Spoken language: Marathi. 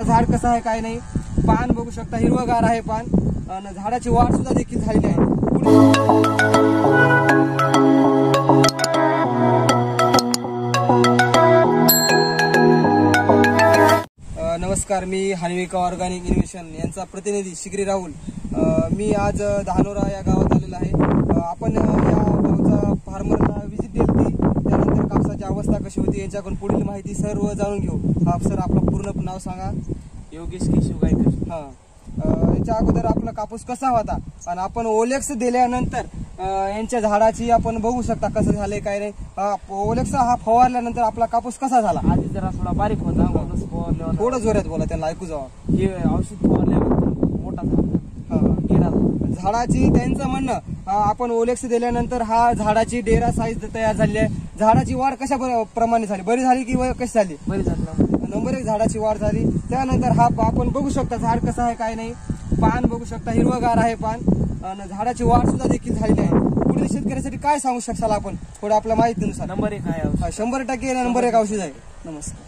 झाड कसं आहे काय नाही. पान बघू शकता, हिरवगार आहे पान आणि झाडाची वाढ सुद्धा देखील झालेली आहे. नमस्कार, मी हानविका ऑर्गॅनिक इनोव्हेशन यांचा प्रतिनिधी शिगरी राहुल. मी आज धानोरा या गावात आलेलो आहे. आपण या गावचा फार्मरला व्हिजिट दिली, त्यानंतर कापसाची अवस्था कशी होती यांच्याकडून पुढील माहिती सर्व जाणून घेऊ. हा सर, आपलं पूर्ण नाव सांगा. योगेश केशव गायकर. याच्या अगोदर आपला कापूस कसा होता आणि आपण ओलेक्स दिल्यानंतर यांच्या झाडाची आपण बघू शकता कसं झालंय काय नाही. ओलेक्स हा फवारल्यानंतर आपला कापूस कसा झाला? आधी जरा थोडा बारीक होता, थोडं जोरात बोला, त्यांना ऐकू जावं. हे औषध फवारल्यानंतर मोठा झाला. झाडाची त्यांचं म्हणणं आपण ओलेक्स दिल्यानंतर हा झाडाची डेरा साईज तयार झाली आहे. झाडाची वाढ कशा प्रमाणे झाली? बरी झाली की कशी झाली? बरी झाली. नंबर 1 झाडाची वाढ झाली. त्यानंतर हा आपण बघू शकता झाड कसं आहे काय नाही. पान बघू शकता, हिरवगार आहे पान आणि झाडाची वाढ सुद्धा देखील झालेली आहे. पुढील शेतकऱ्यासाठी काय सांगू शकाल आपण थोडं आपल्या माहितीनुसार? नंबर 1 आहे, 100% नंबर 1 औषध आहे. नमस्कार.